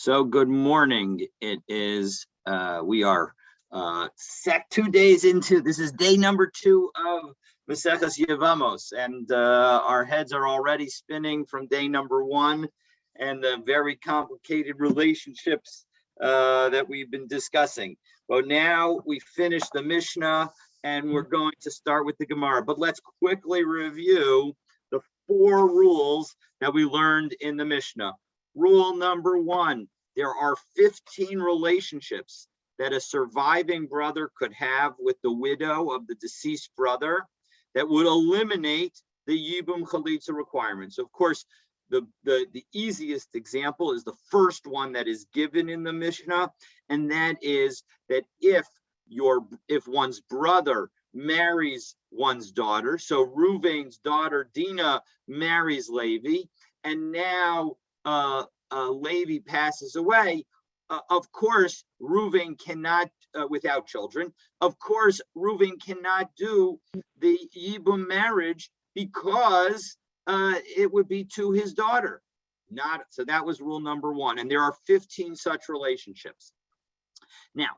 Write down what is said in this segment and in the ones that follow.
So good morning. It is, we are set 2 days into, this is day number 2 of Maseches Yevamos, and our heads are already spinning from day number 1 and the very complicated relationships that we've been discussing. But now we finished the Mishnah and we're going to start with the Gemara. But let's quickly review the 4 rules that we learned in the Mishnah. Rule number 1, there are 15 relationships that a surviving brother could have with the widow of the deceased brother that would eliminate the Yibum Chalitza requirement. So of course, the easiest example is the first one that is given in the Mishnah, and that is that if one's brother marries one's daughter, so Reuven's daughter Dinah marries Levi, and now Levi passes away, of course, Reuven cannot, without children, of course, Reuven cannot do the Yibum marriage because it would be to his daughter. So that was rule number 1. And there are 15 such relationships. Now,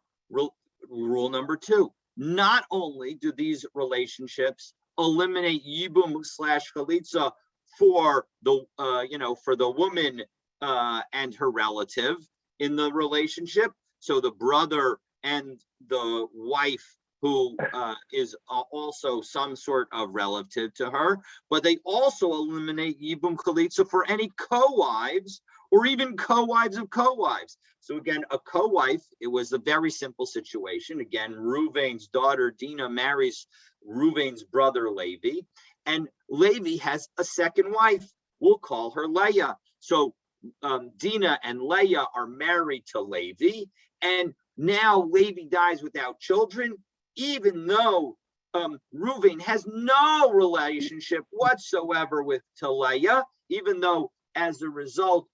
rule number 2, not only do these relationships eliminate Yibum / Chalitza for the, for the woman and her relative in the relationship, so the brother and the wife who is also some sort of relative to her, but they also eliminate Yibum Chalitza for any co-wives or even co-wives of co-wives. So again, a co-wife, it was a very simple situation. Again, Reuven's daughter Dinah marries Reuven's brother Levi, and Levi has a second wife. We'll call her Leah. So Dinah and Leah are married to Levi, and now Levi dies without children, even though Reuven has no relationship whatsoever to Leah, even though as a result,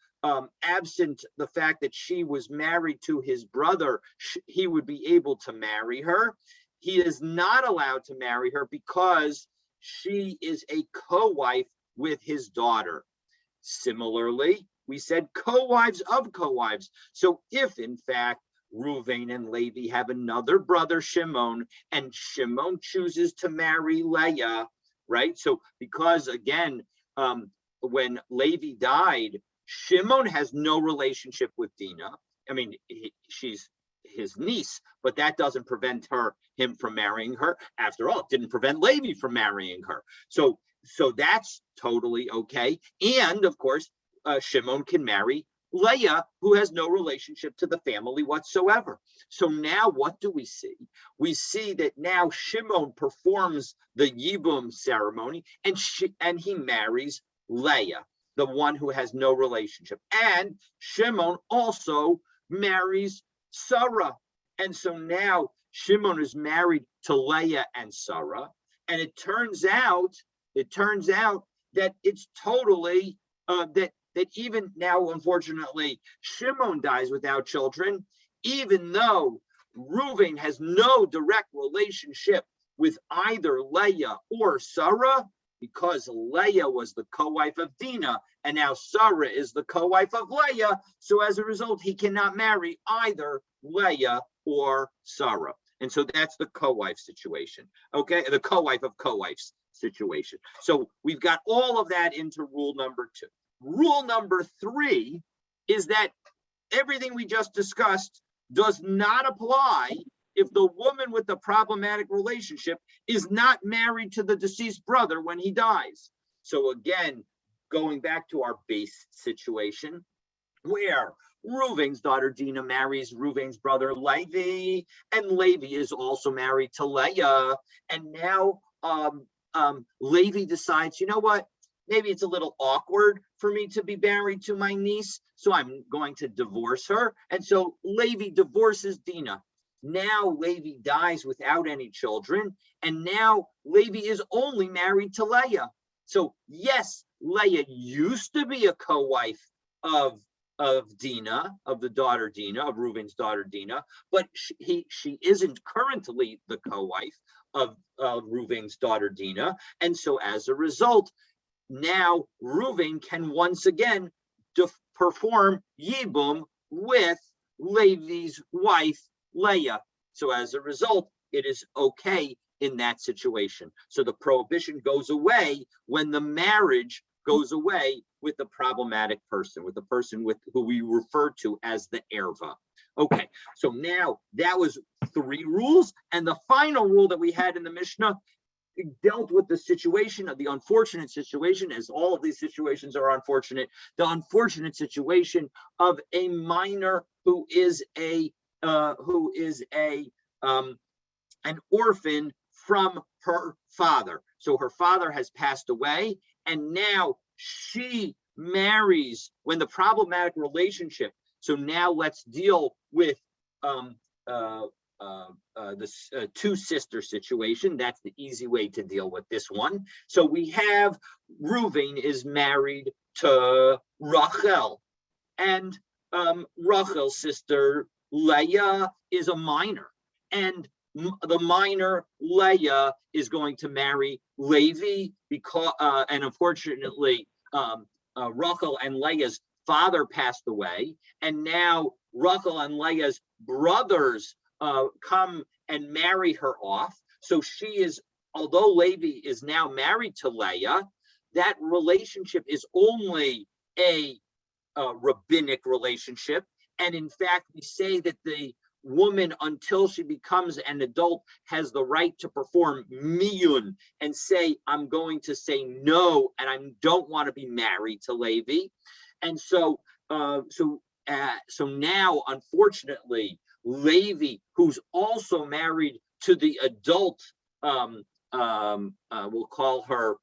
absent the fact that she was married to his brother, he would be able to marry her. He is not allowed to marry her because she is a co-wife with his daughter. Similarly, we said co-wives of co-wives. So if in fact Reuven and Levi have another brother, Shimon, and Shimon chooses to marry Leah, right? So because again, when Levi died, Shimon has no relationship with Dinah. I mean, she's his niece, but that doesn't prevent him from marrying her. After all, it didn't prevent Levi from marrying her. So that's totally okay. And of course, Shimon can marry Leah, who has no relationship to the family whatsoever. So now what do we see? We see that now Shimon performs the Yibum ceremony, and he marries Leah, the one who has no relationship. And Shimon also marries Sarah. And so now Shimon is married to Leah and Sarah. And it turns out that it's totally, that even now, unfortunately, Shimon dies without children, even though Reuven has no direct relationship with either Leah or Sarah, because Leah was the co-wife of Dinah, and now Sarah is the co-wife of Leah. So as a result, he cannot marry either Leah or Sarah. And so that's the co-wife situation, okay? The co-wife of co-wives situation. So we've got all of that into rule number 2. Rule number 3 is that everything we just discussed does not apply if the woman with the problematic relationship is not married to the deceased brother when he dies. So again, going back to our base situation, where Reuven's daughter Dinah marries Reuven's brother Levi, and Levi is also married to Leah, and now Levi decides, you know what? Maybe it's a little awkward for me to be married to my niece, so I'm going to divorce her. And so Levi divorces Dinah. Now Levi dies without any children, and now Levi is only married to Leah. So yes, Leah used to be a co-wife of Dinah, of the daughter Dinah, of Reuven's daughter Dinah, but she isn't currently the co-wife of Reuven's daughter Dinah. And so as a result, now Reuven can once again perform Yibum with Levi's wife, Leah. So as a result, it is okay in that situation. So the prohibition goes away when the marriage goes away with the problematic person, with the person with who we refer to as the erva. Okay, so now that was 3 rules, and the final rule that we had in the Mishnah dealt with the situation of the unfortunate situation, as all of these situations are unfortunate, the unfortunate situation of a minor who is an orphan from her father. So her father has passed away, and now she marries when the problematic relationship. So now let's deal with this 2-sister situation. That's the easy way to deal with this one. So we have Reuven is married to Rachel, and Rachel's sister Leah is a minor, and the minor Leah is going to marry Levi because, and unfortunately, Rachel and Leah's father passed away, and now Rachel and Leah's brothers come and marry her off. So she is, although Levi is now married to Leah, that relationship is only a rabbinic relationship. And in fact, we say that the woman, until she becomes an adult, has the right to perform miyun and say, I'm going to say no, and I don't want to be married to Levi. And so now, unfortunately, Levi, who's also married to the adult, we'll call her,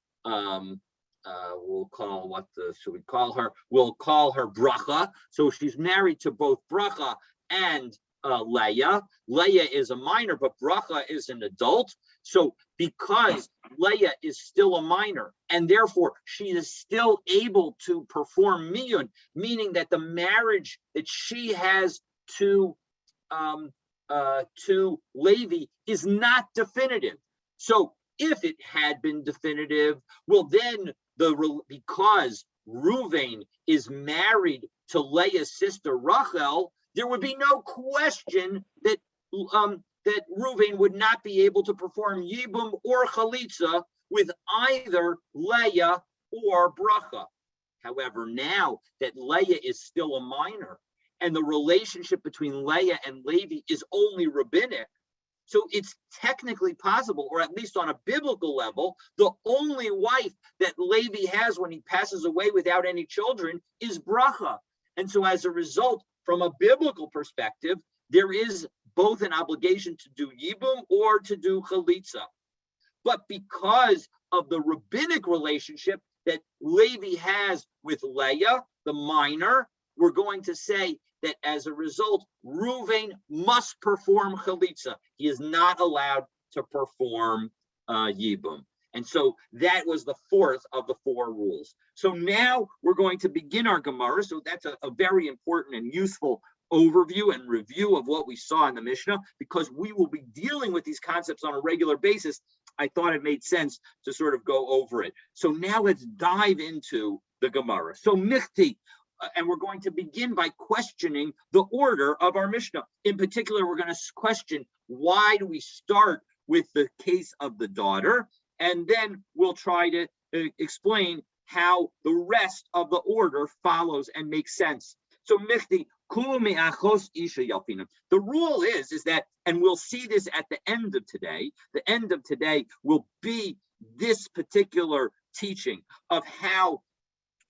we'll call her Bracha. So she's married to both Bracha and Leah. Leah is a minor, but Bracha is an adult. So because Leah is still a minor, and therefore she is still able to perform miyun, meaning that the marriage that she has to Levi is not definitive. So if it had been definitive, well, then because Reuven is married to Leah's sister Rachel, there would be no question that that Reuven would not be able to perform yibum or chalitza with either Leah or Bracha. However, now that Leah is still a minor, and the relationship between Leah and Levi is only rabbinic, so it's technically possible, or at least on a biblical level, the only wife that Levi has when he passes away without any children is Bracha. And so as a result, from a biblical perspective, there is both an obligation to do yibum or to do chalitza. But because of the rabbinic relationship that Levi has with Leah, the minor, we're going to say that as a result, Reuven must perform chalitza. He is not allowed to perform yibum. And so that was the 4th of the 4 rules. So now we're going to begin our Gemara. So that's a very important and useful overview and review of what we saw in the Mishnah, because we will be dealing with these concepts on a regular basis. I thought it made sense to sort of go over it. So now let's dive into the Gemara. So Michti, and we're going to begin by questioning the order of our Mishnah. In particular, we're going to question, why do we start with the case of the daughter? And then we'll try to explain how the rest of the order follows and makes sense. So Michti, the rule is that, and we'll see this at the end of today will be this particular teaching of how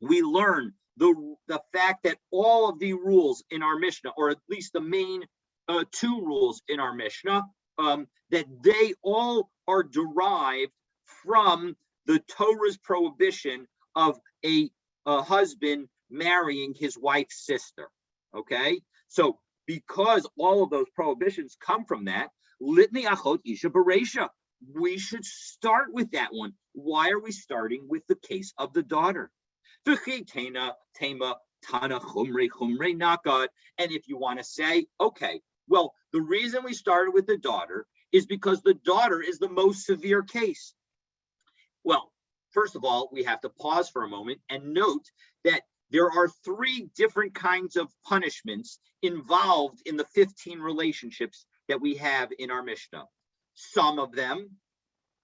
we learn the fact that all of the rules in our Mishnah, or at least the main 2 rules in our Mishnah, that they all are derived from the Torah's prohibition of a husband marrying his wife's sister. Okay, so because all of those prohibitions come from that, litni achot isha bereisha, we should start with that one. Why are we starting with the case of the daughter? And if you want to say, okay, well, the reason we started with the daughter is because the daughter is the most severe case. Well, first of all, we have to pause for a moment and note that there are 3 different kinds of punishments involved in the 15 relationships that we have in our Mishnah. Some of them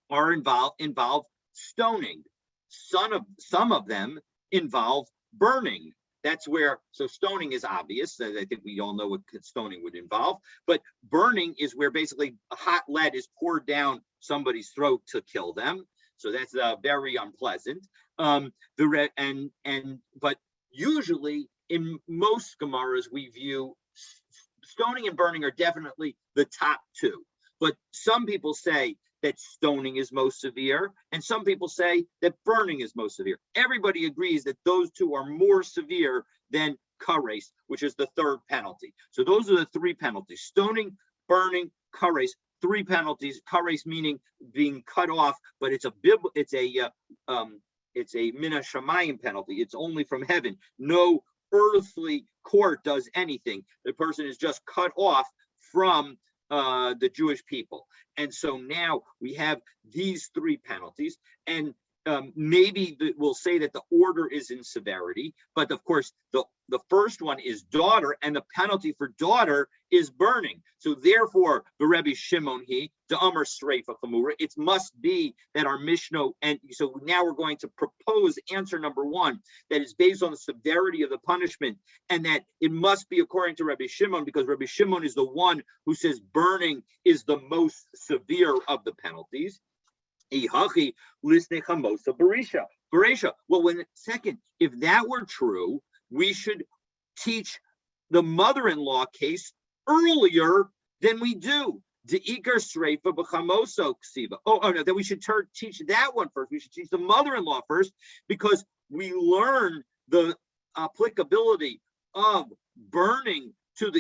are involve stoning. Some of them involve burning. That's where, so stoning is obvious. I think we all know what stoning would involve, but burning is where basically a hot lead is poured down somebody's throat to kill them. So that's very unpleasant. But usually in most Gemaras, we view stoning and burning are definitely the top 2. But some people say that stoning is most severe, and some people say that burning is most severe. Everybody agrees that those 2 are more severe than kares, which is the 3rd penalty. So those are the 3 penalties: stoning, burning, kares. 3 penalties. Kares meaning being cut off, but it's a mina shamayim penalty. It's only from heaven. No earthly court does anything. The person is just cut off from the Jewish people. And so now we have these 3 penalties, and maybe we'll say that the order is in severity, but of course the first one is daughter, and the penalty for daughter is burning. So therefore, the Rebbe Shimon the Amar Sreifa Chamura, it must be that our Mishnah, and so now we're going to propose answer number 1 that is based on the severity of the punishment, and that it must be according to Rebbe Shimon, because Rebbe Shimon is the one who says burning is the most severe of the penalties. Well, second, if that were true, we should teach the mother-in-law case earlier than we do. That we should teach that one first. We should teach the mother-in-law first, because we learn the applicability of burning to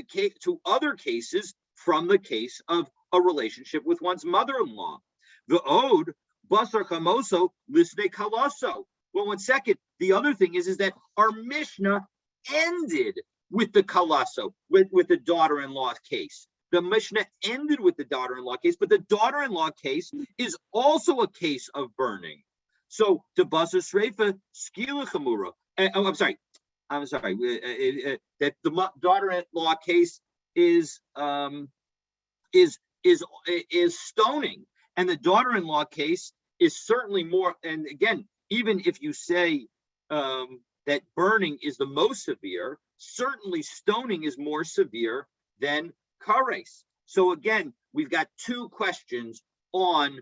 other cases from the case of a relationship with one's mother-in-law. The ode basar chamoso lisne kalaso. Well, 1 second. The other thing is that our Mishnah ended with the kalaso, with the daughter-in-law case. The Mishnah ended with the daughter-in-law case, but the daughter-in-law case is also a case of burning. So the basar sreifa skila chamura. I'm sorry. That the daughter-in-law case is stoning, and the daughter-in-law case is certainly more. And again, even if you say that burning is the most severe, certainly stoning is more severe than kares. So again, we've got 2 questions on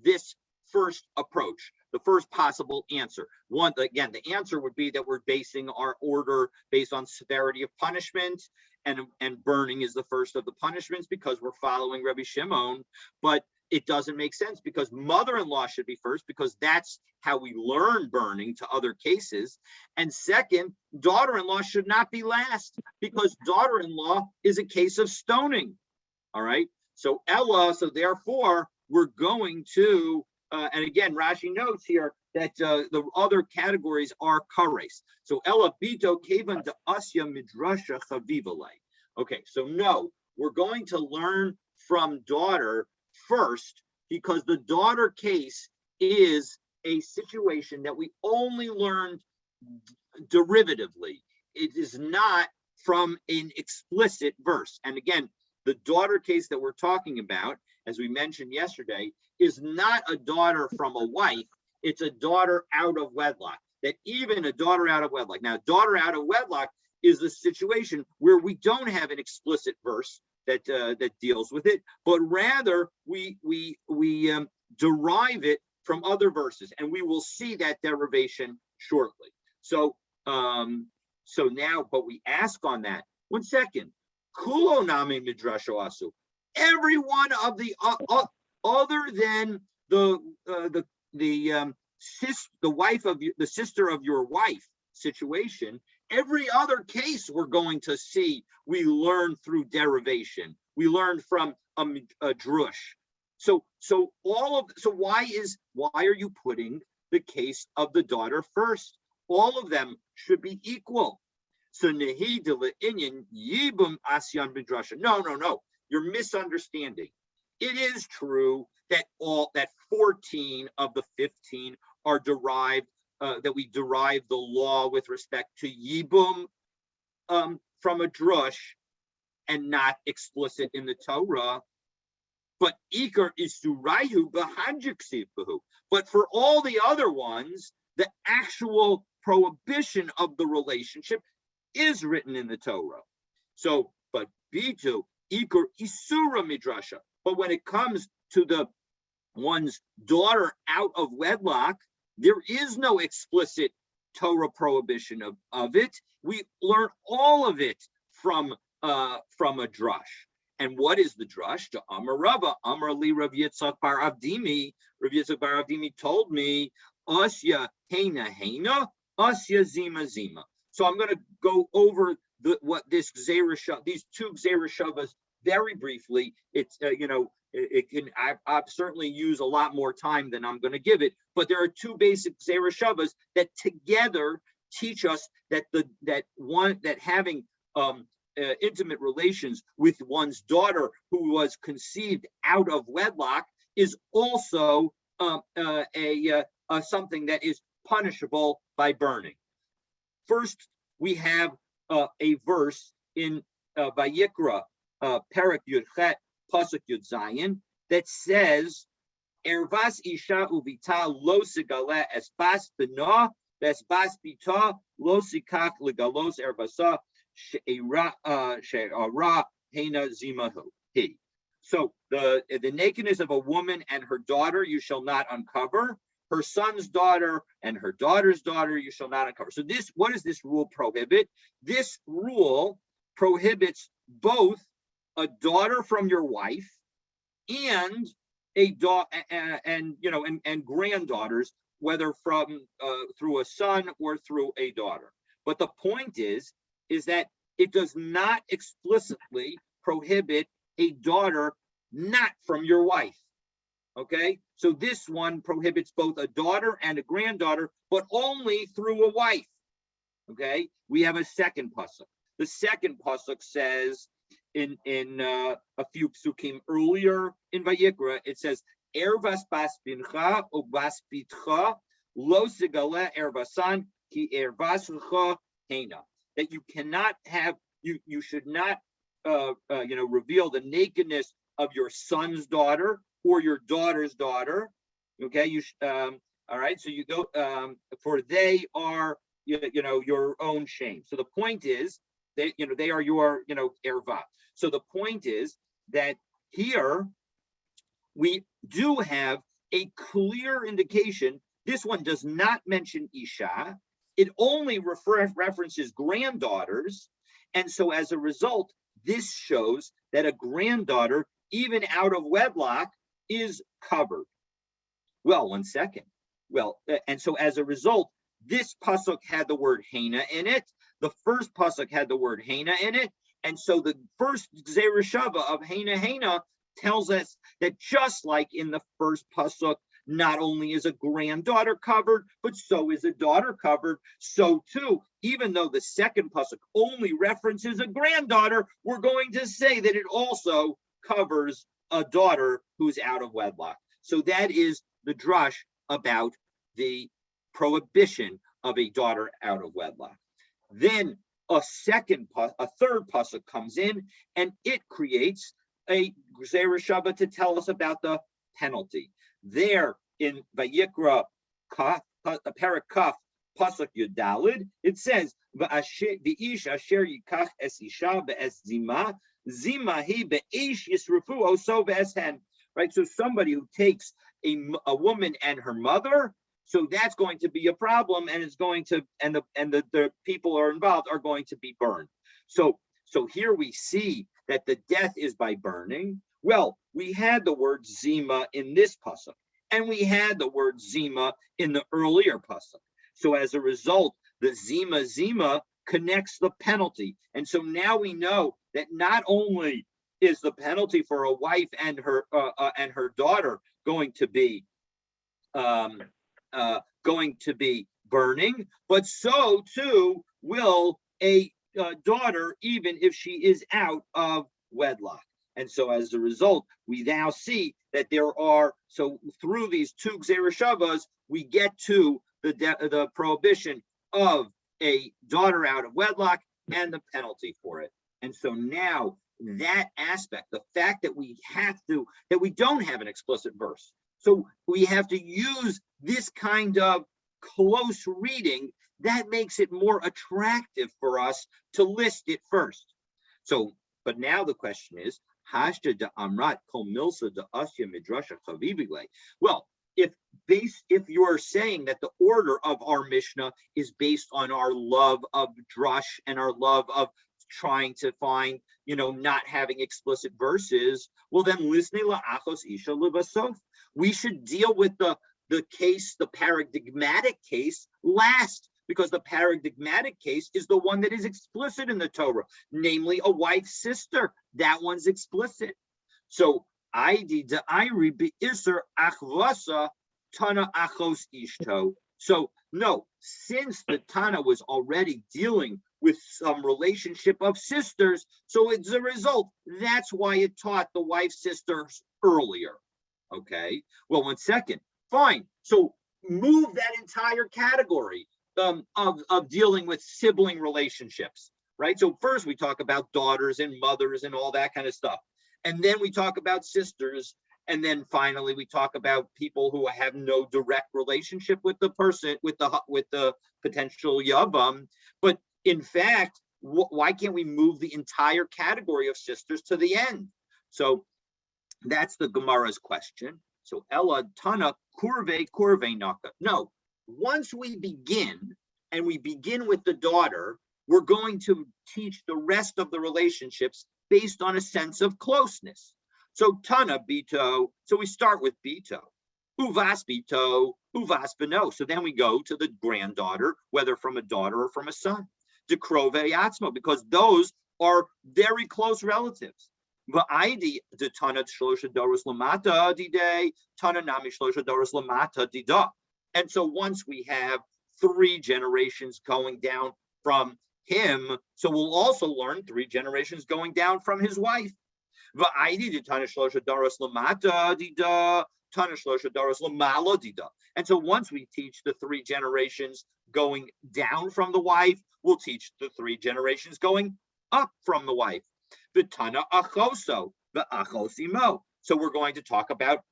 this first approach, the first possible answer. One, again, the answer would be that we're basing our order based on severity of punishment, and burning is the first of the punishments because we're following Rabbi Shimon. But it doesn't make sense, because mother-in-law should be first, because that's how we learn burning to other cases. And second, daughter-in-law should not be last, because daughter-in-law is a case of stoning. All right. So Ella, so therefore we're going to, and again, Rashi notes here that the other categories are kares. So Ella bito kevan de asya midrasha chavivalei. Okay, so no, we're going to learn from daughter first, because the daughter case is a situation that we only learned derivatively. It is not from an explicit verse. And again, the daughter case that we're talking about, as we mentioned yesterday, is not a daughter from a wife. It's a daughter out of wedlock. That even a daughter out of wedlock. Now, daughter out of wedlock is the situation where we don't have an explicit verse that deals with it, but rather we derive it from other verses, and we will see that derivation shortly. So now, but we ask on that. 1 second. Kulo nami midrasho asu. Every one of the other than the wife of the sister of your wife situation, every other case we're going to see, we learn through derivation. We learn from a drush. So why are you putting the case of the daughter first? All of them should be equal. So nehi de le'inyan yibum asyan midrasha. No. You're misunderstanding. It is true that 14 of the 15 are derived that we derive the law with respect to yibum from a drush and not explicit in the Torah. But Iker is surayu b'hanjiksifuhu. But for all the other ones, the actual prohibition of the relationship is written in the Torah. So, but bitu Iker isura midrasha. But when it comes to the one's daughter out of wedlock, there is no explicit Torah prohibition of it. We learn all of it from a drush. And what is the drush? To Amar Rava, Amar li Rav Yitzchak bar Avdimi. Rav Yitzchak bar Avdimi told me, Asya heina heina, Asya zima zima. So I'm going to go over these two Gzeirah very briefly. It's I've certainly use a lot more time than I'm going to give it, but there are two basic Gzeirah that together teach us that having intimate relations with one's daughter who was conceived out of wedlock is also something that is punishable by burning. First, we have a verse in Vayikra, Perek Yudchet, Pasuk Yud Zayin, that says, "Ervas isha uvita lo sigale esbas b'noah, vesbas bita lo sikach legalos ervasa she'ara hena zimahu." So the nakedness of a woman and her daughter you shall not uncover. Her son's daughter and her daughter's daughter you shall not uncover. So what does this rule prohibit? This rule prohibits both a daughter from your wife and a and granddaughters, whether from through a son or through a daughter. But the point is that it does not explicitly prohibit a daughter not from your wife. Okay, so this one prohibits both a daughter and a granddaughter, but only through a wife. Okay, we have a second pasuk. The second pasuk says in a few psukim earlier in Vayikra, it says, "Ervas bas bincha o bas bitcha lo sigale ervasan ki ervascha hena." That you cannot have, you should not, reveal the nakedness of your son's daughter or your daughter's daughter. Okay, all right. So you go, for they are, your own shame. So the point is, they are your, erva. So the point is that here we do have a clear indication. This one does not mention Isha. It only references granddaughters. And so as a result, this shows that a granddaughter, even out of wedlock, is covered. Well, one second. Well, and so as a result, this pasuk had the word hena in it. The first pasuk had the word hena in it. And so the first Gzeirah Shava of hena tells us that just like in the first pasuk, not only is a granddaughter covered, but so is a daughter covered. So too, even though the second pasuk only references a granddaughter, we're going to say that it also covers a daughter who's out of wedlock. So that is the drush about the prohibition of a daughter out of wedlock. Then a third pasuk comes in, and it creates a Gzeirah Shava to tell us about the penalty. There in Vayikra, Perek Kaf, pasuk Yudalid, it says, "V'ish asher yikach es isha be'es zima, zima hi be'ish yisrufu oso be'eshen." Right, so somebody who takes a woman and her mother, so that's going to be a problem, and it's going to, and the people who are involved are going to be burned. So here we see that the death is by burning. Well, we had the word zima in this pasuk, and we had the word zima in the earlier pasuk. So as a result, the zima connects the penalty, and so now we know that not only is the penalty for a wife and her daughter going to be burning, but so too will a daughter, even if she is out of wedlock. And so as a result, we now see that there are, so through these two Gzeirah Shavas, we get to the prohibition of a daughter out of wedlock and the penalty for it. And so now that aspect, the fact that we don't have an explicit verse, so we have to use this kind of close reading, that makes it more attractive for us to list it first. So, but now the question is, Hashda de Amrat Kol Milsa de Asya Midrasha Chavivile. Well, if you're saying that the order of our Mishnah is based on our love of drush and our love of trying to find, not having explicit verses, well then lisnei la'achos isha lebasof. We should deal with the case, the paradigmatic case last, because the paradigmatic case is the one that is explicit in the Torah, namely a wife's sister. That one's explicit. So Aidi de Iri be'isr achvasa Tana achos ishto. So no, since the Tana was already dealing with some relationship of sisters, so as a result, that's why it taught the wife's sisters earlier. Okay, well, 1 second, fine. So move that entire category of dealing with sibling relationships, right? So first we talk about daughters and mothers and all that kind of stuff. And then we talk about sisters. And then finally, we talk about people who have no direct relationship with the person, with the potential yavam. But in fact, why can't we move the entire category of sisters to the end? So that's the Gemara's question. So Ella Tana Kurve Naka. No, once we begin with the daughter, we're going to teach the rest of the relationships based on a sense of closeness. So Tana Bito, so we start with Bito. Uvas Bito, Uvas Beno. So then we go to the granddaughter, whether from a daughter or from a son. Dekrove Yatzmo, because those are very close relatives. Va'idi de Tana Shlosha Doros Lamata Dide, Tana Nami Shlosha Doros Lamata Dida. And so once we have 3 generations going down from him, so we'll also learn 3 generations going down from his wife. And so once we teach the 3 generations going down from the wife, we'll teach the 3 generations going up from the wife. So we're going to talk about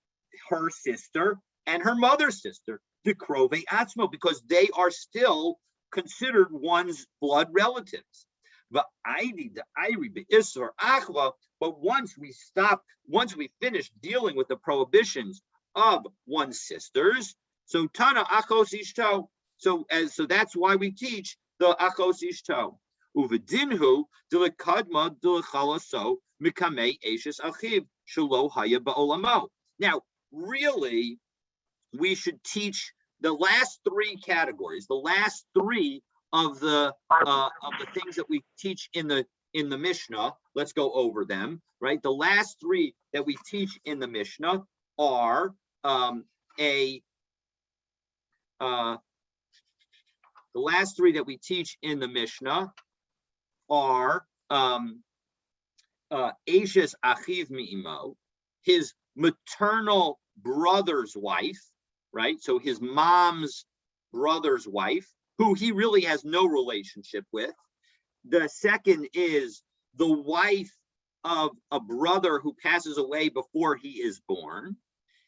her sister and her mother's sister, the Krove Atzmo, because they are still considered one's blood relatives. But once we finish dealing with the prohibitions of one's sisters, so Tana Achos Ishto, so that's why we teach the Achos Ishto. Uvedinhu dilekadma dilechalaso mikamei eshes achiv shelo haya ba'olamo. Now, really, we should teach the last 3 categories, the last 3 of the things that we teach in the Mishnah. Let's go over them, right? The last 3 that we teach in the Mishnah are the last 3 that we teach in the Mishnah are Eshes Achiv Mi'imo, his maternal brother's wife, right? So his mom's brother's wife, who he really has no relationship with. The second is the wife of a brother who passes away before he is born.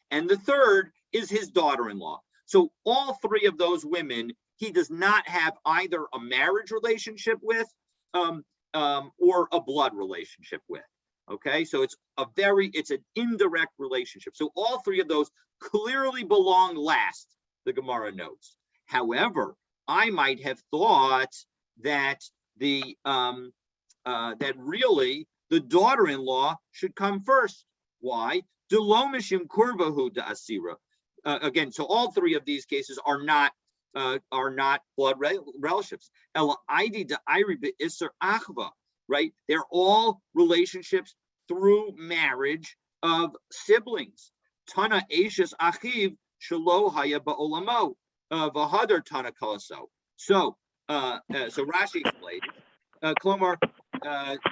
And the third is his daughter-in-law. So all 3 of those women, he does not have either a marriage relationship with or a blood relationship with. Okay, so it's an indirect relationship. So all 3 of those clearly belong last, the Gemara notes. However, I might have thought that that really the daughter-in-law should come first. Why? Delomishim kurvahu da asira. Again, so all 3 of these cases are not blood relatives. Ela aidi da iri be'isser achva, right? They're all relationships through marriage of siblings. Tana eshes achiv shelo haya ba'olamo v'hadar tana kalaso. So Rashi explained. Klomar,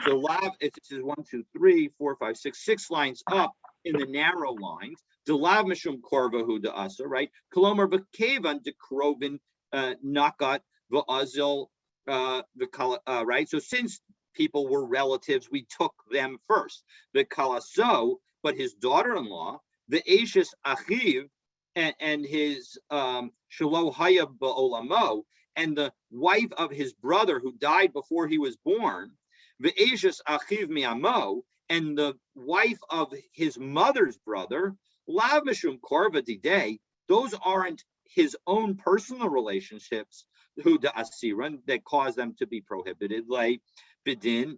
so lav, it is 1, 2, 3, 4, 5, 6 lines up. in the narrow lines. Delav mishum korvahu de asa, right? Kolomar v'kevan de krovin nakat v'azil right? So since people were relatives, we took them first. The kalaso, but his daughter-in-law, the Ashes Achiv, and his Shelo Haya Ba'olamo, and the wife of his brother who died before he was born, the Ashes Achiv Miamo, and the wife of his mother's brother, Lav Mishum Korva Didei, those aren't his own personal relationships, who the Asiran, that cause them to be prohibited, like Bedin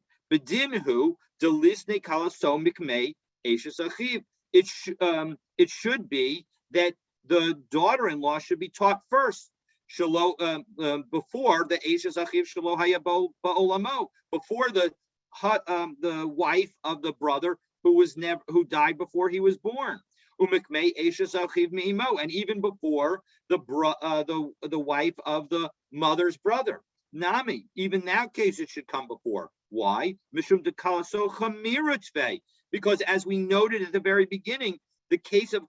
who Delisne Kalaso Mikmei Ashes Achiv. It should be that the daughter-in-law should be taught first, before the Ashes Achiv Shelo Haya Ba'olamo, before the wife of the brother who died before he was born. Umikmei Ashes Achiv Me'imo, and even before the wife of the mother's brother. Nami, even that case it should come before. Why? Mishum de Kalaso Chamirutzve, because as we noted at the very beginning, the case of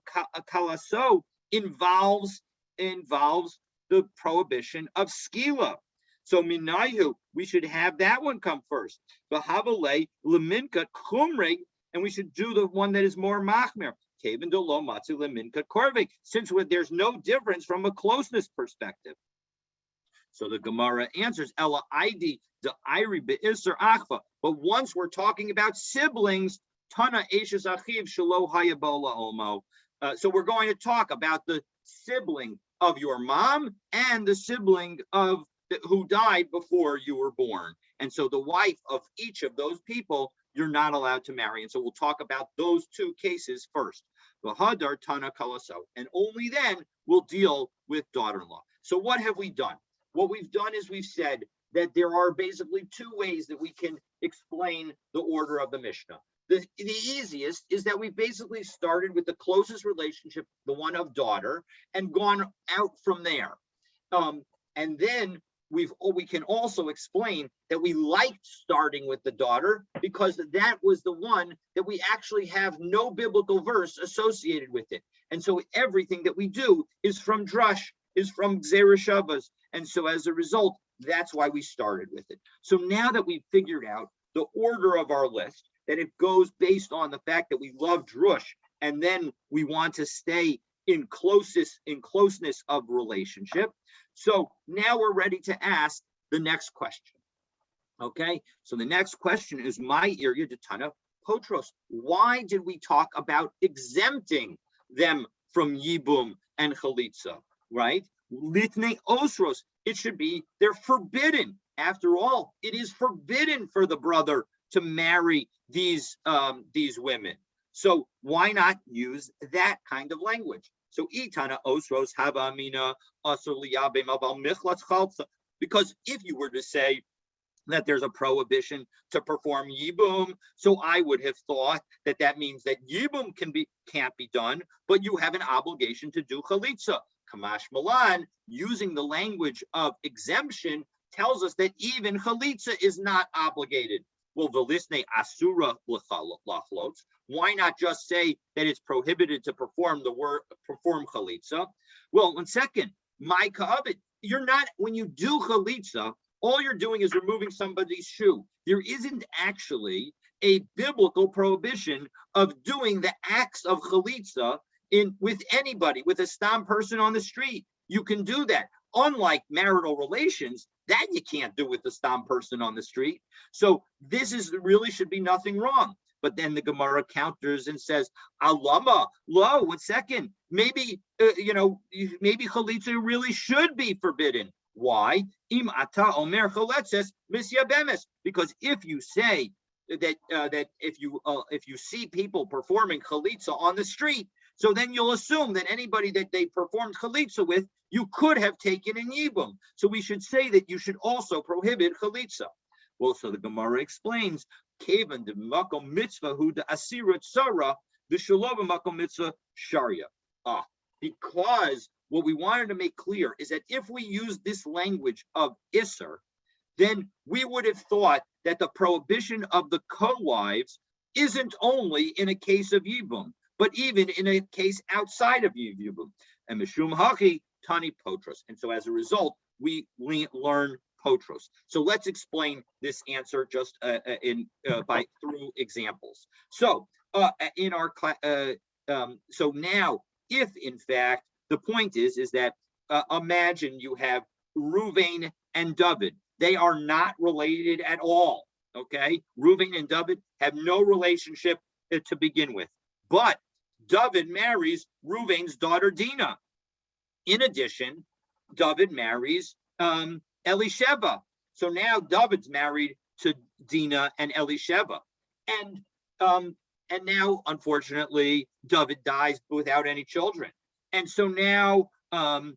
Kalaso involves the prohibition of skila. So minayu, we should have that one come first. V'havale leminkat chumrig, and we should do the one that is more machmer. Kaven do lo matzu leminkat korvik, since there's no difference from a closeness perspective. So the Gemara answers, Ella ID the Iri be'isr achva. But once we're talking about siblings, Tana Ashes Achiv Shelo Haya Bola Olmo. So we're going to talk about the sibling of your mom and the sibling of who died before you were born. And so the wife of each of those people, you're not allowed to marry. And so we'll talk about those two cases first. V'hadar Tana Kalaso. And only then we'll deal with daughter-in-law. So what have we done? What we've done is we've said that there are basically two ways that we can explain the order of the Mishnah. The easiest is that we've basically started with the closest relationship, the one of daughter, and gone out from there. And then we can also explain that we liked starting with the daughter because that was the one that we actually have no biblical verse associated with it. And so everything that we do is from Drush, is from Zerushavas. And so as a result, that's why we started with it. So now that we've figured out the order of our list, that it goes based on the fact that we love Drush, and then we want to stay in closeness of relationship. So now we're ready to ask the next question. Okay, so the next question is my area de Tana Potros. Why did we talk about exempting them from Yibum and Chalitza, right? Litnei Osros, it should be they're forbidden. After all, it is forbidden for the brother to marry these women. So why not use that kind of language? So itana osros hava amina asur liyabim abal michlatz chalza. Because if you were to say that there's a prohibition to perform yibum, so I would have thought that that means that yibum can't be done, but you have an obligation to do chalitza. Kamash Malan, using the language of exemption, tells us that even chalitza is not obligated. Well, velisne asura lachlotz. Why not just say that it's prohibited to perform chalitza? Well, one second, my ka'avid, you're not, when you do chalitza, all you're doing is removing somebody's shoe. There isn't actually a biblical prohibition of doing the acts of chalitza with anybody, with a stam person on the street. You can do that. Unlike marital relations, that you can't do with the stam person on the street. So this really should be nothing wrong. But then the Gemara counters and says, Alama, lo, 1 second. Maybe, maybe chalitza really should be forbidden. Why? Im ata omer chaletzes misyabemes. Because if you say that if you see people performing chalitza on the street, so then you'll assume that anybody that they performed chalitza with, you could have taken in yibum. So we should say that you should also prohibit chalitza. Well, so the Gemara explains, Kavan de makom mitzvah hu de asira tzara the shalom makom mitzvah sharia. Because what we wanted to make clear is that if we use this language of Isser, then we would have thought that the prohibition of the co-wives isn't only in a case of Yibum, but even in a case outside of Yibum. And Mishum Haki Tani Potros. And so as a result, we learn Potros. So let's explain this answer just through examples. So in our class, so now, if in fact the point is that imagine you have Ruvain and David. They are not related at all. Okay, Ruvain and David have no relationship to begin with, but David marries Ruvain's daughter Dinah. In addition, David marries Elisheva. So now David's married to Dinah and Elisheva, and now, unfortunately, David dies without any children. And so now, now,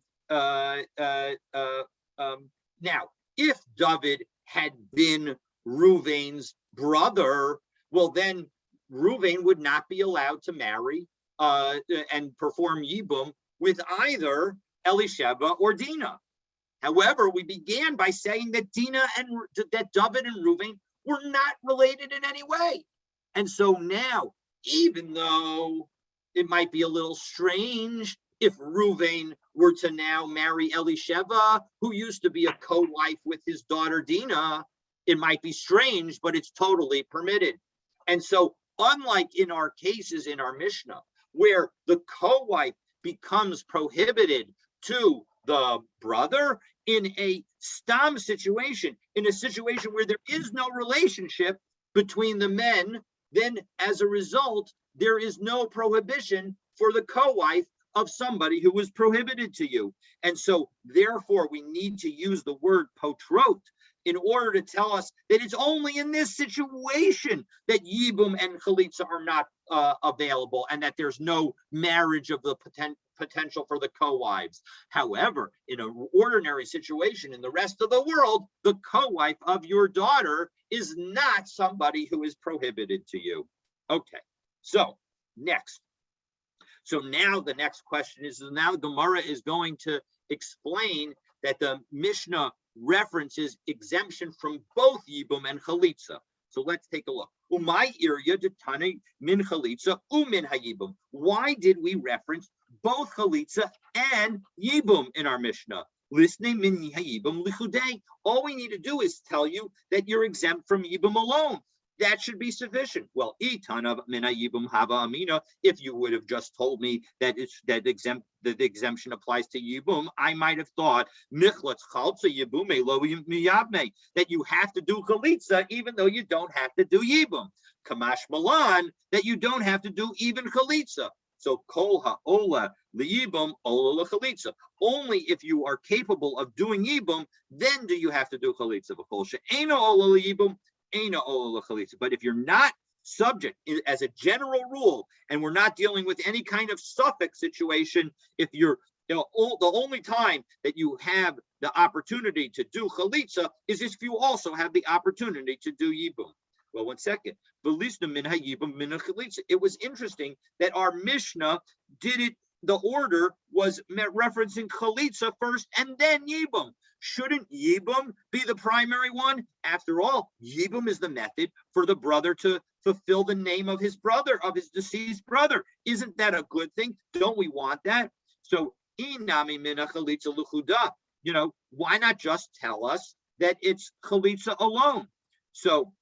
if David had been Ruvain's brother, well, then Ruvain would not be allowed to marry and perform Yibum with either Elisheva or Dinah. However, we began by saying that that David and Ruvain were not related in any way. And so now, even though it might be a little strange if Ruvain were to now marry Elisheva, who used to be a co-wife with his daughter Dinah, it might be strange, but it's totally permitted. And so, unlike in our cases in our Mishnah, where the co-wife becomes prohibited to the brother, in a stam situation, in a situation where there is no relationship between the men, then as a result, there is no prohibition for the co-wife of somebody who was prohibited to you. And so therefore we need to use the word potrot in order to tell us that it's only in this situation that Yibum and Chalitza are not available, and that there's no marriage of the potential for the co-wives. However, in an ordinary situation in the rest of the world, the co-wife of your daughter is not somebody who is prohibited to you. Okay, so next. So now the next question is, now Gemara is going to explain that the Mishnah references exemption from both Yibum and Chalitza. So let's take a look. Umay irya detani min Chalitza umin hayibum. Why did we reference both Chalitza and Yibum in our Mishnah? Listening min hayibum lichudei. All we need to do is tell you that you're exempt from Yibum alone. That should be sufficient. Well, itana min hayibum hava amina. If you would have just told me that the exemption applies to Yibum, I might have thought michlatz chaltza Yibume lo miyabme, that you have to do Chalitza even though you don't have to do Yibum. Kamash malan, that you don't have to do even Chalitza. So kol ha'ola liyibum ola l'chalitza. Only if you are capable of doing Yibum, then do you have to do Chalitza. V'kol she'ena ola liyibum ena ola l'chalitza. But if you're not subject, as a general rule, and we're not dealing with any kind of suffix situation, if you're the only time that you have the opportunity to do Chalitza is if you also have the opportunity to do Yibum. Well, one second. It was interesting that our Mishnah did it, the order was referencing Chalitza first and then Yibum. Shouldn't Yibum be the primary one? After all, Yibum is the method for the brother to fulfill the name of his brother, of his deceased brother. Isn't that a good thing? Don't we want that? So, inami mina Chalitza luchuda. Why not just tell us that it's Chalitza alone? So,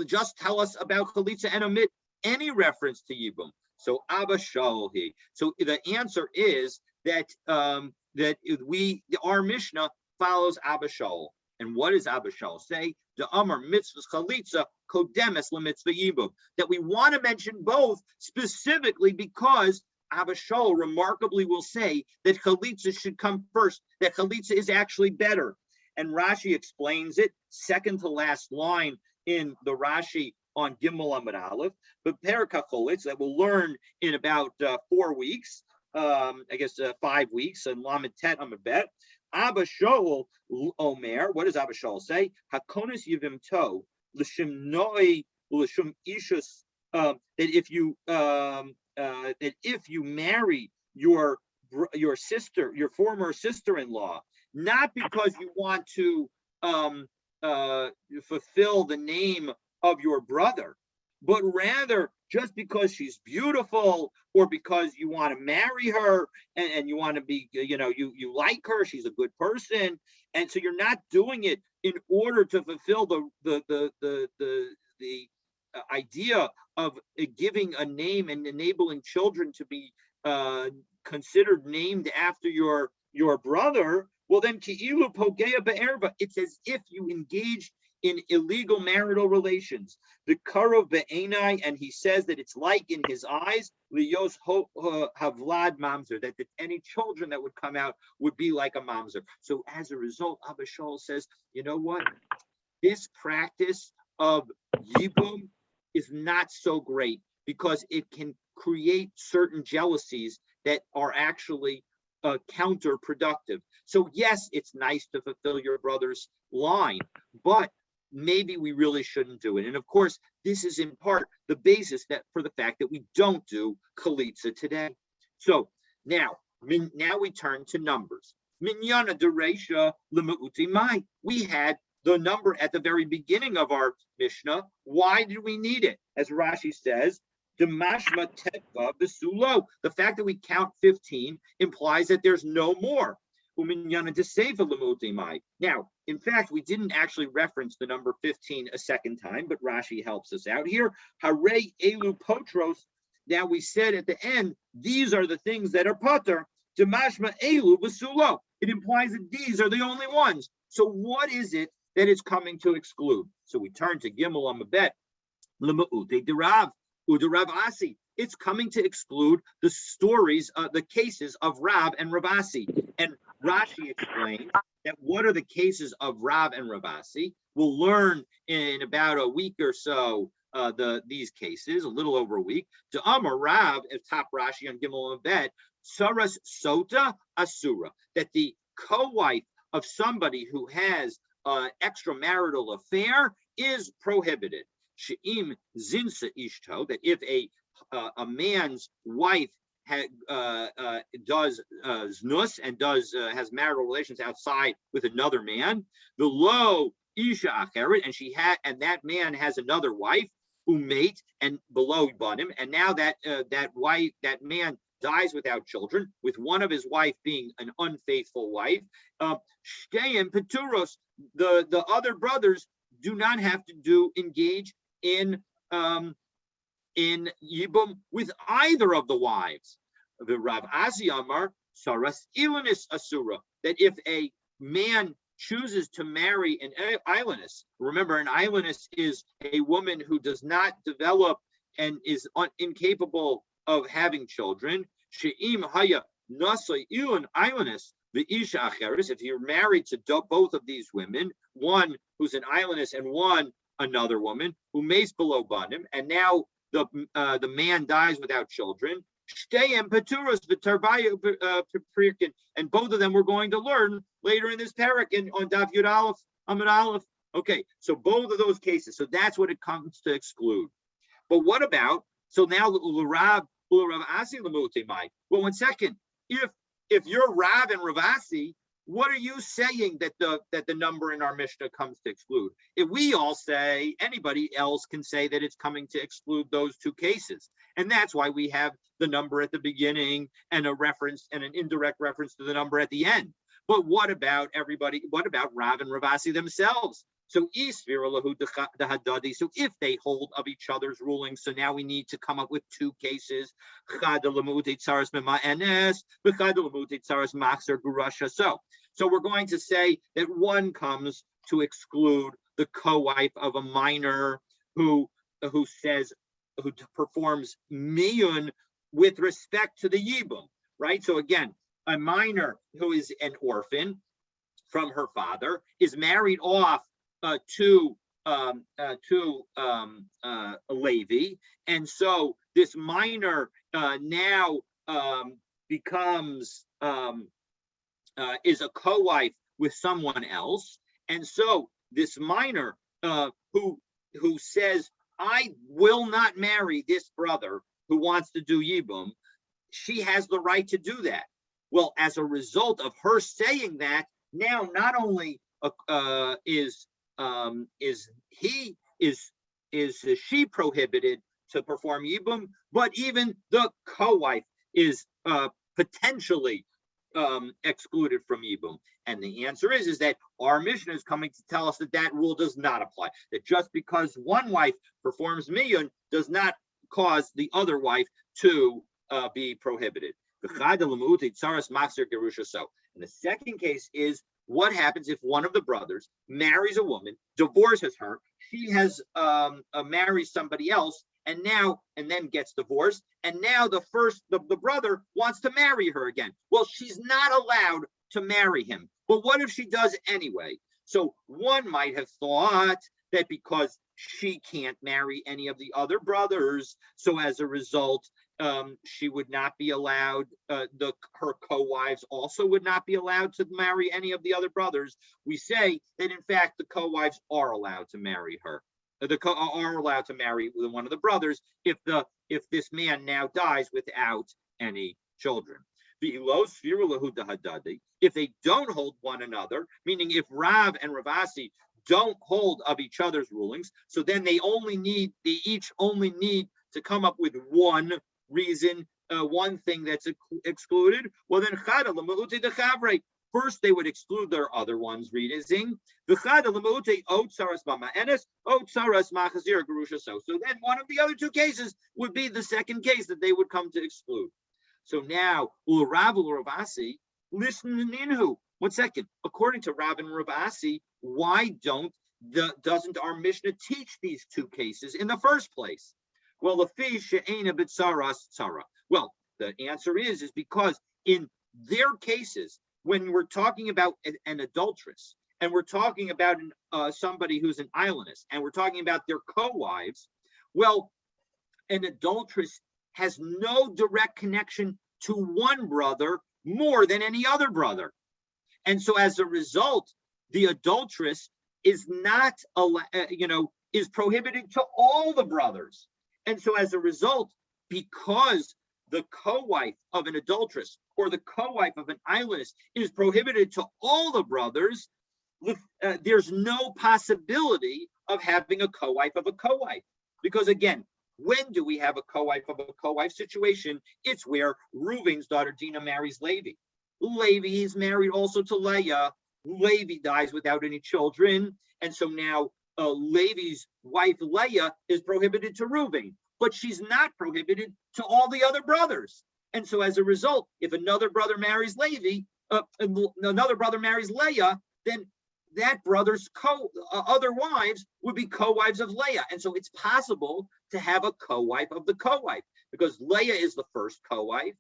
just tell us about Chalitza and omit any reference to Yibum. So Abba Shalhi. So the answer is that our Mishnah follows Abba Shal. And what does Abba Shal say? The Amar mitzvahs Chalitza kodemes lemitzvah Yibum. That we want to mention both specifically because Abba Shal remarkably will say that Chalitza should come first. That Chalitza is actually better. And Rashi explains it, second to last line in the Rashi on Gimel Amud Aleph, but Perikacholitz that we'll learn in about 4 weeks, 5 weeks, and Lamed Tet Amud Bet. Abba Shaul Omer, what does Abba Shaul say? Hakonis Yivim To l'shem noi l'shem ishus. That if you marry your sister, your former sister-in-law, not because you want to fulfill the name of your brother, but rather just because she's beautiful or because you want to marry her and you want to be, you like her, she's a good person. And so you're not doing it in order to fulfill the idea of giving a name and enabling children to be considered named after your brother. Well, then ki'ilu pogea be'erva. It's as if you engaged in illegal marital relations. The karov be'enai, and he says that it's like in his eyes, liyos havlad mamzer, that any children that would come out would be like a mamzer. So as a result, Abba Shaul says, you know what? This practice of yibum is not so great because it can create certain jealousies that are actually counterproductive. So yes, it's nice to fulfill your brother's line, but maybe we really shouldn't do it. And of course, this is in part the basis for the fact that we don't do chalitza today. So now we turn to numbers. Minyana dereisha lemeuti mai. We had the number at the very beginning of our Mishnah. Why did we need it? As Rashi says, Demashma teva besulo. The fact that we count 15 implies that there's no more. Now, in fact, we didn't actually reference the number 15 a second time, but Rashi helps us out here. Hare elu potros. Now we said at the end, these are the things that are pater. Demashma elu besulo. It implies that these are the only ones. So what is it that it's coming to exclude? So we turn to Gimel Amabet. L'ma'ute derav uderav asi. It's coming to exclude the stories, the cases of Rav and Rav Asi. And Rashi explains that what are the cases of Rav and Rav Asi? We'll learn in about a week or so these cases, a little over a week. To Amar Rav, as top Rashi on Gimel Amabet, Saras Sota Asura, that the co-wife of somebody who has extramarital affair is prohibited. She'im zinsa ishto, that if a man's wife does znus and has marital relations outside with another man, the lo isha acheret, and that man has another wife, umate, and below banim, and now that man dies without children, with one of his wife being an unfaithful wife, shteim peturos, the other brothers do not have to engage in yibum with either of the wives. The Rav Asi Amar Saras Ilanis Asura, that if a man chooses to marry an Ilanus, remember an Ilanus is a woman who does not develop and is incapable of having children. She'im haya nasai ilan Ilanus, the Isha Acheris, if you're married to both of these women, one who's an Ilanus and one another woman who mace below banim, and now the man dies without children. And both of them we're going to learn later in this parak on Daf Yud Aleph, Amud Aleph. Okay, so both of those cases. So that's what it comes to exclude. But what about, so now Rav Asi Lamute Mai. Well, 1 second. If you're Rav and Rav Asi, what are you saying that the number in our Mishnah comes to exclude? If we all say, anybody else can say that it's coming to exclude those two cases. And that's why we have the number at the beginning and a reference and an indirect reference to the number at the end. But what about everybody? What about Rav and Rav Asi themselves? So if they hold of each other's rulings, so now we need to come up with two cases. So we're going to say that one comes to exclude the co-wife of a minor who performs miyun with respect to the yibum, right? So again, a minor who is an orphan from her father is married off to a Levi, and so this minor now becomes is a co-wife with someone else, and so this minor who says, I will not marry this brother who wants to do yibum, she has the right to do that. Well, as a result of her saying that, now not only is she prohibited to perform yibum, but even the co-wife is potentially excluded from yibum. And the answer is that our Mishnah is coming to tell us that that rule does not apply. That just because one wife performs miyun does not cause the other wife to be prohibited. And the second case is what happens if one of the brothers marries a woman, divorces her, she has marries somebody else, and then gets divorced, and now the brother wants to marry her again. Well, she's not allowed to marry him. But what if she does anyway? So one might have thought that because she can't marry any of the other brothers, so as a result, she would not be allowed, her co-wives also would not be allowed to marry any of the other brothers. We say that in fact the co-wives are allowed to marry her. Are allowed to marry one of the brothers if this man now dies without any children. If they don't hold one another, meaning if Rav and Ravasi don't hold of each other's rulings, so then they each only need to come up with one reason, one thing that's excluded. Well, then first they would exclude their other ones reading. So then one of the other two cases would be the second case that they would come to exclude. So now, Rav Ravasi, listen to Ninhu. 1 second. According to Rav and Ravasi, why doesn't our Mishnah teach these two cases in the first place? Well, the answer is because in their cases, when we're talking about an adulteress, and we're talking about somebody who's an islandess, and we're talking about their co-wives, well, an adulteress has no direct connection to one brother more than any other brother. And so as a result, the adulteress is not, is prohibited to all the brothers. And so as a result, because the co-wife of an adulteress or the co-wife of an islandess is prohibited to all the brothers, there's no possibility of having a co-wife of a co-wife. Because again, when do we have a co-wife of a co-wife situation? It's where Reuven's daughter Dinah marries Levi. Levi is married also to Leah. Levi dies without any children. And so now Levi's wife Leah is prohibited to Reuven, but she's not prohibited to all the other brothers. And so as a result, if another brother marries Levi, another brother marries Leah, then that brother's other wives would be co-wives of Leah. And so it's possible to have a co-wife of the co-wife, because Leah is the first co-wife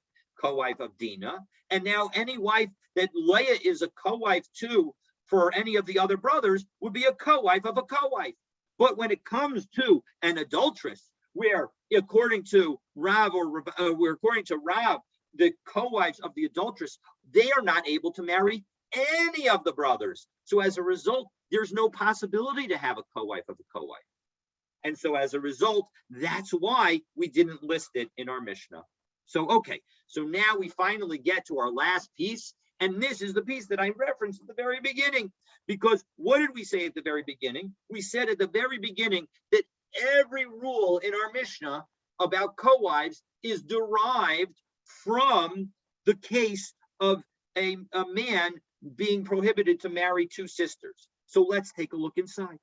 of Dinah. And now any wife that Leah is a co-wife to for any of the other brothers would be a co-wife of a co-wife. But when it comes to an adulteress, where according to Rav, the co-wives of the adulteress, they are not able to marry any of the brothers. So as a result, there's no possibility to have a co-wife of a co-wife. And so as a result, that's why we didn't list it in our Mishnah. So, okay, so now we finally get to our last piece. And this is the piece that I referenced at the very beginning. Because what did we say at the very beginning? We said at the very beginning that every rule in our Mishnah about co-wives is derived from the case of a man being prohibited to marry two sisters. So let's take a look inside.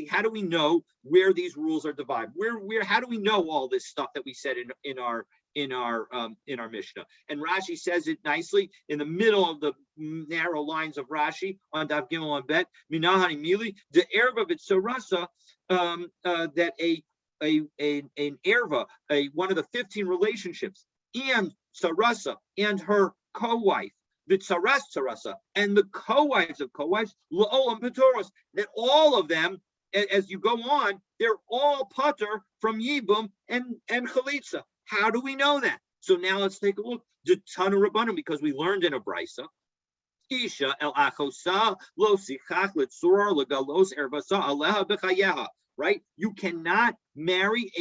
How do we know where these rules are divided? How do we know all this stuff that we said in our Mishnah? And Rashi says it nicely in the middle of the narrow lines of Rashi on Daf Gimel and Bet. Minahani Mili the erva b'tzarasa, that an erva, one of the 15 relationships, and sarasa and her co-wife, the tsarasa and the co-wives of co-wives, la'olam patoros, that all of them, as you go on, they're all pater from yibum and chalitza. How do we know that? So now let's take a look. The Tana Rabbanim, because we learned in a brisa, Isha el achosa lo sichach letzur legalos ervasa aleha b'chayeha. Right? You cannot marry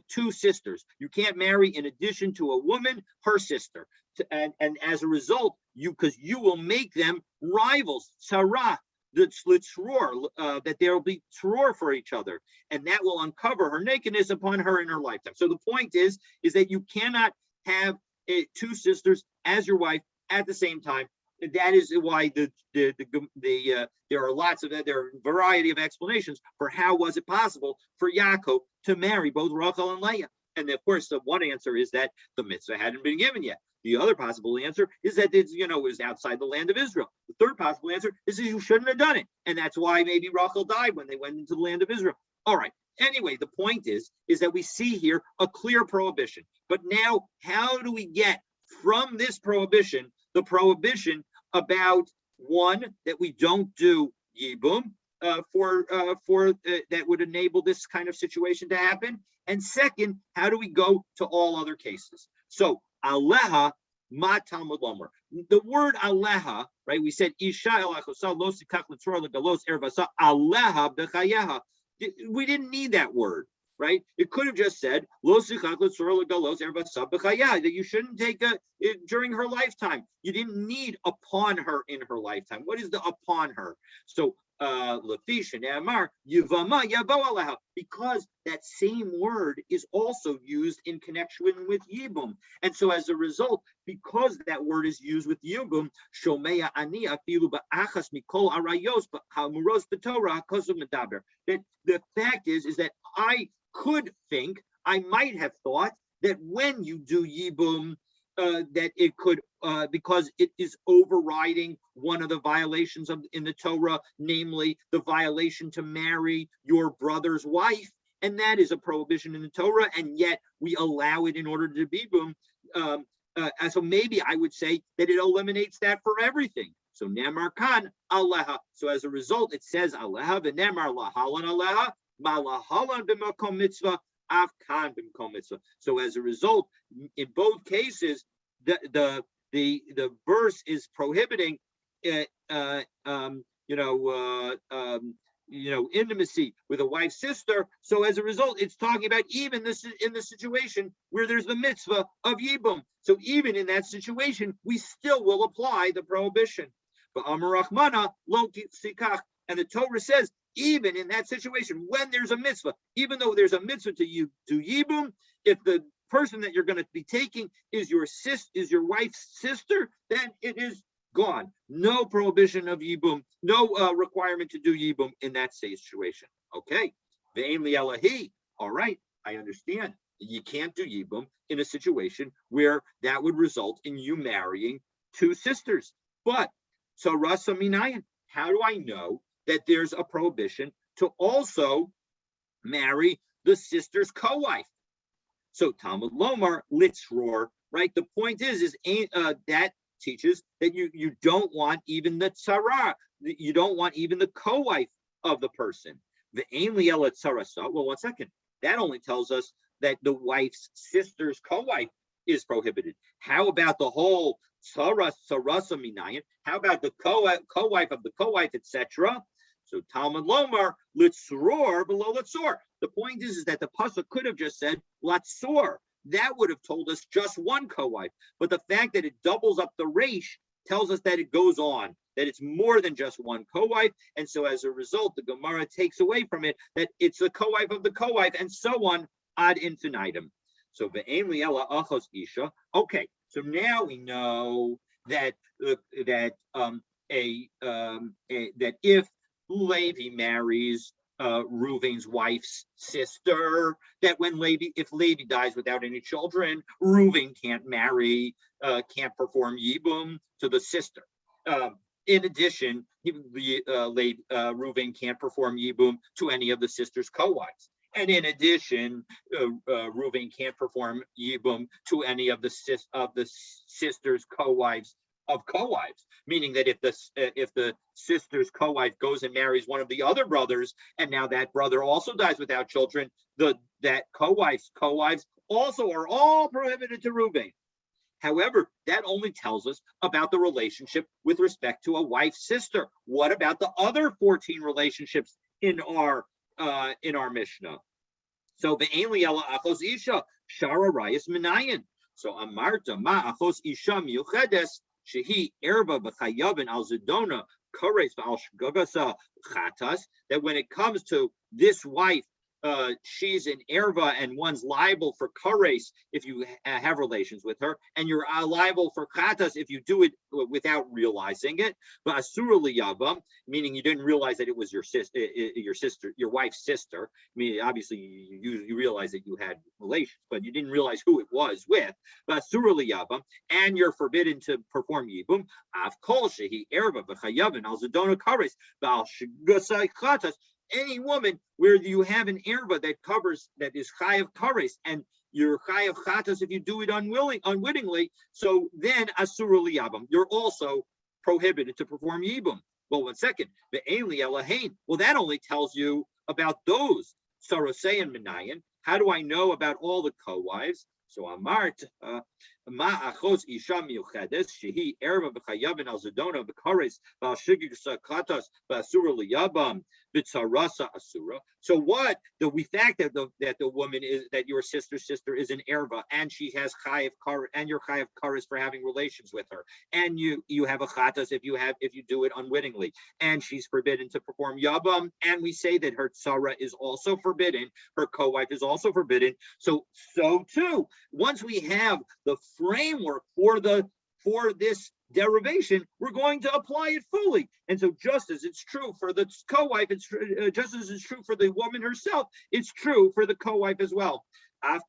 two sisters. You can't marry, in addition to a woman, her sister. And as a result, because you will make them rivals. Sarah, that there will be tzror for each other, and that will uncover her nakedness upon her in her lifetime. So the point is that you cannot have two sisters as your wife at the same time. That is why there are a variety of explanations for how was it possible for Yaakov to marry both Rachel and Leah. And of course, the one answer is that the mitzvah hadn't been given yet. The other possible answer is that it was outside the land of Israel. The third possible answer is that you shouldn't have done it, and that's why maybe Rachel died when they went into the land of Israel. All right. Anyway, the point is that we see here a clear prohibition. But now, how do we get from this prohibition the prohibition about one, that we don't do yibum that would enable this kind of situation to happen, and second, how do we go to all other cases? So aleha ma Talmud lomer. The word aleha, right? We said isha elachosa lo sikach l'tzor legalos ervasa aleha b'chayeha. We didn't need that word, right? It could have just said lo sikach l'tzor legalos ervasa b'chayeha, that you shouldn't take it during her lifetime. You didn't need upon her in her lifetime. What is the upon her? So Lafish and Amar Yevamot Yavo aleha, because that same word is also used in connection with Yibum, and so as a result, because that word is used with Yibum, Shomeya ani afilu ba'achas mikol arayos ha'muros b'Torah ha'kosov medaber. That the fact is that I might have thought that when you do Yibum, that it could, because it is overriding one of the violations in the Torah, namely the violation to marry your brother's wife, and that is a prohibition in the Torah, and yet we allow it in order to be boom. And so maybe I would say that it eliminates that for everything. So Nemar Khan Aleha. So as a result, it says Aleha v'Nemar lahalan Aleha ma lahalan b'makom mitzvah. So as a result, in both cases, the verse is prohibiting intimacy with a wife's sister. So as a result, it's talking about even this in the situation where there's the mitzvah of yibum. So even in that situation, we still will apply the prohibition. But Amar Rachmana lo sikach, and the Torah says, even in that situation, when there's a mitzvah, even though there's a mitzvah to do yibum, if the person that you're going to be taking is your wife's sister, then it is gone. No prohibition of yibum, no requirement to do yibum in that situation. Okay, ve'em li'elahi. All right, I understand. You can't do yibum in a situation where that would result in you marrying two sisters. But so rasa minayin, how do I know that there's a prohibition to also marry the sister's co-wife? So Talmud Lomar litzror, right? The point is that teaches that you don't want even the tzara, you don't want even the co-wife of the person. The ainli ela tzarasa. Well, 1 second. That only tells us that the wife's sister's co-wife is prohibited. How about the whole tzarasa minayin? How about the co-wife of the co-wife, etc.? So Talmud Lomar litzror below litzor. The point is that the pasuk could have just said latzor. That would have told us just one co-wife. But the fact that it doubles up the resh tells us that it goes on, that it's more than just one co-wife. And so as a result, the Gemara takes away from it that it's the co-wife of the co-wife, and so on ad infinitum. So ve'em li'ela achos isha. Okay, so now we know that if Levi marries Reuven's wife's sister, that if Levi dies without any children, Reuven can't perform yibum to the sister. In addition, Reuven can't perform yibum to any of the sister's co-wives. And in addition, Reuven can't perform yibum to any of the sister's co-wives of co-wives, meaning that if the sister's co-wife goes and marries one of the other brothers, and now that brother also dies without children, that co-wives also are all prohibited to Reuven. However, that only tells us about the relationship with respect to a wife's sister. What about the other 14 relationships in our Mishnah? So ve'en li'ela achos isha shara rayas minayin. So amarta ma achos isha miuchedes shehi erba b'chayavin al zidona that when it comes to this wife, she's an erva and one's liable for kares if you have relations with her, and you're liable for chatas if you do it without realizing it. But asura liyavam, meaning you didn't realize that it was your sister, your wife's sister. I mean, obviously you realize that you had relations, but you didn't realize who it was with. But asura liyavam, and you're forbidden to perform yibum. Av kol shehi erva v'chayavin al zedona kares ba'al shigusay chatas. Any woman where you have an erva that is chayav kares, and you're chayav chatas if you do it unwittingly, so then asura liyabam, you're also prohibited to perform yibum. Well, 1 second, the eli elahain. Well, that only tells you about those sarosei and menayan. How do I know about all the co-wives? So amart ma achos isha miuchedes shehi erva b'chayavin al zedona b'kares b'al shigig katas b'asura liyabam b'tzarasa asura. So what the fact that the woman is, that your sister's sister is an erva and she has chayav kar, and your chayav kares for having relations with her, and you have a chatas if you do it unwittingly, and she's forbidden to perform yabam, and we say that her tzara is also forbidden, her co-wife is also forbidden. So too, once we have the framework for this derivation, we're going to apply it fully. And so just as it's true for the co-wife, it's just as it's true for the woman herself, it's true for the co-wife as well. So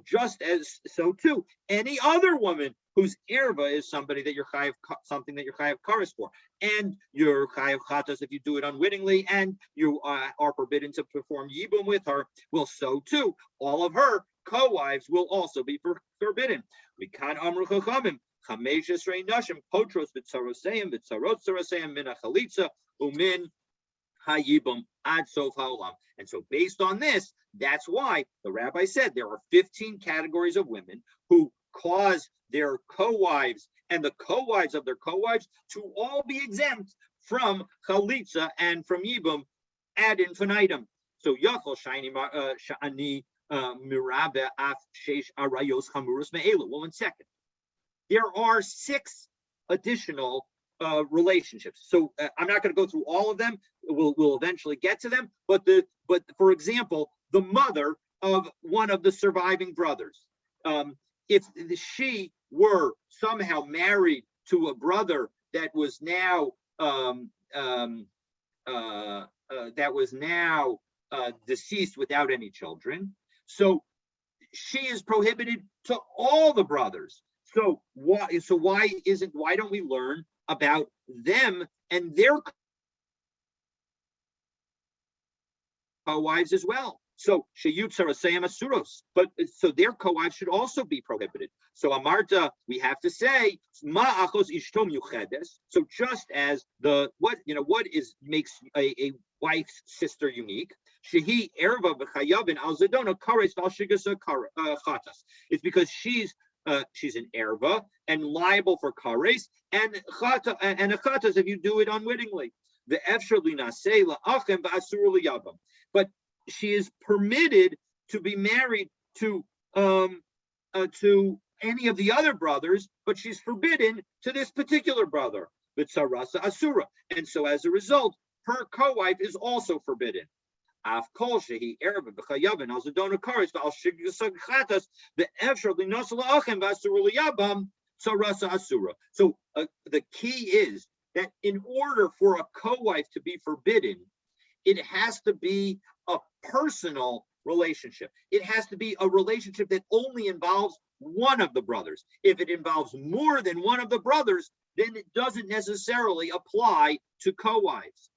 just as so too, any other woman whose erva is somebody that you're chayav, something that you're chayav kares for, and you're chayav chatas if you do it unwittingly, and you are forbidden to perform yibum with her, well, so too, all of her co-wives will also be forbidden. We can't amru chachamim chamesh esrei nashim potros v'tzaroseim v'tzarot tzaroseim min hachalitza umin hayibum ad sof haolam. And so based on this, that's why the rabbi said there are 15 categories of women who cause their co-wives and the co-wives of their co-wives to all be exempt from chalitza and from yibum ad infinitum. So yachol shani mirabe af sheish arayos chamurus me'elu. Well, 1 second. There are 6 additional relationships. So I'm not going to go through all of them. We'll eventually get to them. But for example, the mother of one of the surviving brothers, if she were somehow married to a brother that was now deceased without any children, so she is prohibited to all the brothers. So why don't we learn about them and their co-wives as well? So but so their co-wives should also be prohibited. So Amarta, we have to say so just as what makes a wife's sister unique. Shehi erva b'chayavin al zedona kares val shigasa chatas. It's because she's an erva and liable for kares and a chatas if you do it unwittingly. The efshar linasei la'achem v'asur liyavam. But she is permitted to be married to any of the other brothers, but she's forbidden to this particular brother, the tzarasa asura. And so as a result, her co-wife is also forbidden. Af kol shehi erva b'chayavin al zedona kares v'al shigusag chatas ve'efshar linos la'achem v'asur liyabam tzarasa asura. So the key is that in order for a co-wife to be forbidden, it has to be a personal relationship. It has to be a relationship that only involves one of the brothers. If it involves more than one of the brothers, then it doesn't necessarily apply to co-wives.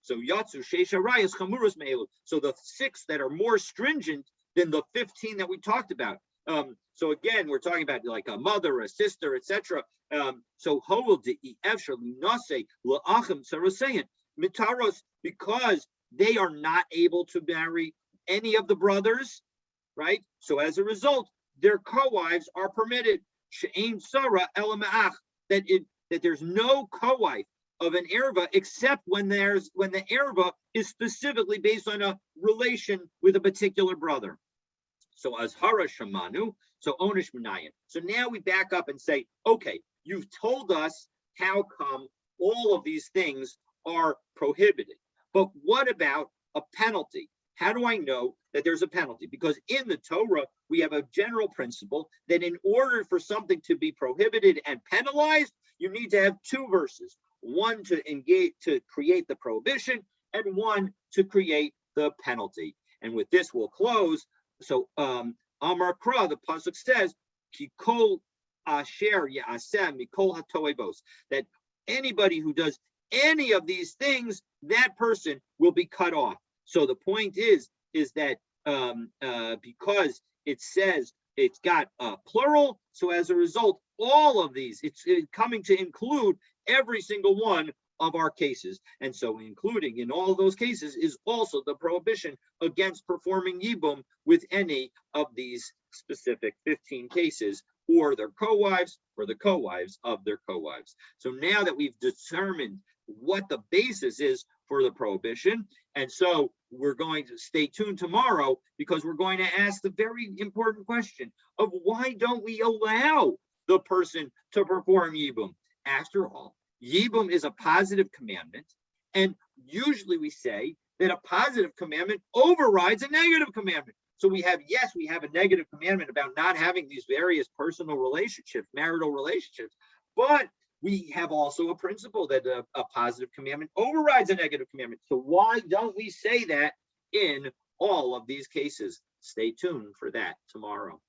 So Yatsu Sheisha Rayas Chamuras Me'elu. So the 6 that are more stringent than the 15 that we talked about. So again, we're talking about like a mother, a sister, etc. So Hoel de Efshar Nase La'achem Sarasayan Mitaros, because they are not able to marry any of the brothers, right? So as a result, their co-wives are permitted. She'ein Sarah Elama'ach, that there's no co-wife of an erva except when the erva is specifically based on a relation with a particular brother. So as Hara Shamanu, So onish minayin. So now we back up and say, okay, you've told us how come all of these things are prohibited. But what about a penalty? How do I know that there's a penalty? Because in the Torah, we have a general principle that in order for something to be prohibited and penalized, you need to have two verses, one to engage to create the prohibition and one to create the penalty. And with this, we'll close. So Amar Kra, the pasuk says, Kikol asher ya'asem mikol hatoevos, that anybody who does any of these things, that person will be cut off. So the point is that because it says it's got plural, so as a result, all of these, it's coming to include every single one of our cases. And so including in all of those cases is also the prohibition against performing yibum with any of these specific 15 cases, or their co-wives or the co-wives of their co-wives. So now that we've determined what the basis is for the prohibition, and so we're going to stay tuned tomorrow, because we're going to ask the very important question of why don't we allow the person to perform yibum? After all, yibum is a positive commandment, and usually we say that a positive commandment overrides a negative commandment. So we have a negative commandment about not having these various personal relationships, marital relationships, but we have also a principle that a positive commandment overrides a negative commandment. So why don't we say that in all of these cases? Stay tuned for that tomorrow.